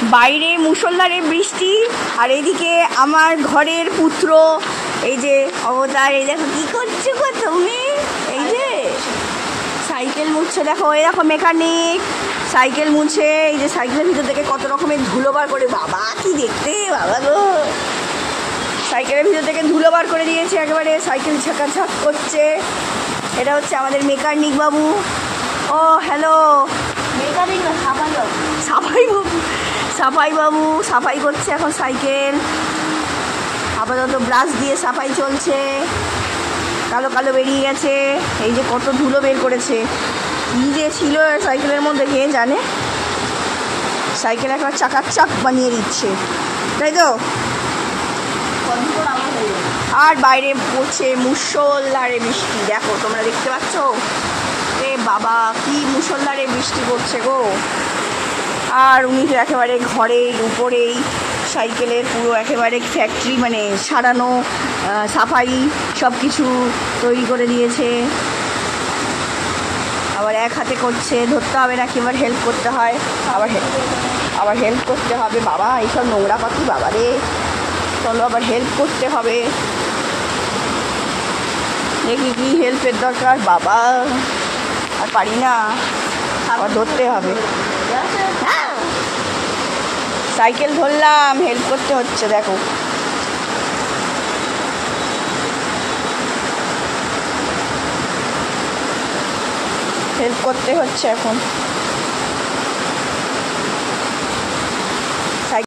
বাইরে মুষলধারে বৃষ্টি, আর এদিকে আমার ঘরের পুত্র এই যে অবতার, এই দেখো কি করছো গো তুমি, এই যে সাইকেল মুছছে, দেখো এই দেখো মেকানিক সাইকেল মুছে, এই যে সাইকেলের ভিতর থেকে কত রকমের ধুলো বার করে, বাবা কি দেখতে, বাবা গো সাইকেলের ভিতর থেকে ধুলো বার করে দিয়েছে একেবারে, সাইকেল ঝাঁকাঝাঁক করছে। এটা হচ্ছে আমাদের মেকানিক বাবু। ও হ্যালো, মেকানিক না, সাফাই বাবু। সাফাই বাবু, সাফাই বাবু সাফাই করছে এখন সাইকেল, আপাতত ব্রাশ দিয়ে সাফাই চলছে। কালো কালো বেরিয়ে গেছে, এই যে কত ধুলো বের করেছে, কী যে ছিল সাইকেলের মধ্যে কে জানে। সাইকেল এখন চাকাচাক বানিয়ে দিচ্ছে, তাই তো। আর বাইরে পড়ছে মুষলধারে বৃষ্টি, দেখো তোমরা দেখতে পাচ্ছ, এ বাবা কি মুষলধারে বৃষ্টি পড়ছে গো। আর উনি তো একেবারে ঘরের উপরেই সাইকেলের পুরো একেবারে ফ্যাক্টরি, মানে সারানো সাফাই সব কিছু তৈরি করে দিয়েছে। আবার এক হাতে করছে, ধরতে হবে নাকি, এবার হেল্প করতে হয়, আবার হেল্প করতে হবে, বাবা এইসব নোংরা পাখি, বাবা রে চলো আবার হেল্প করতে হবে, দেখি কি হেল্পের দরকার, বাবা আর পারি না, আবার ধরতে হবে। সাইকেল ধরলাম, হেল্প করতে হচ্ছে, দেখো হেল্প করতে হচ্ছে এখন।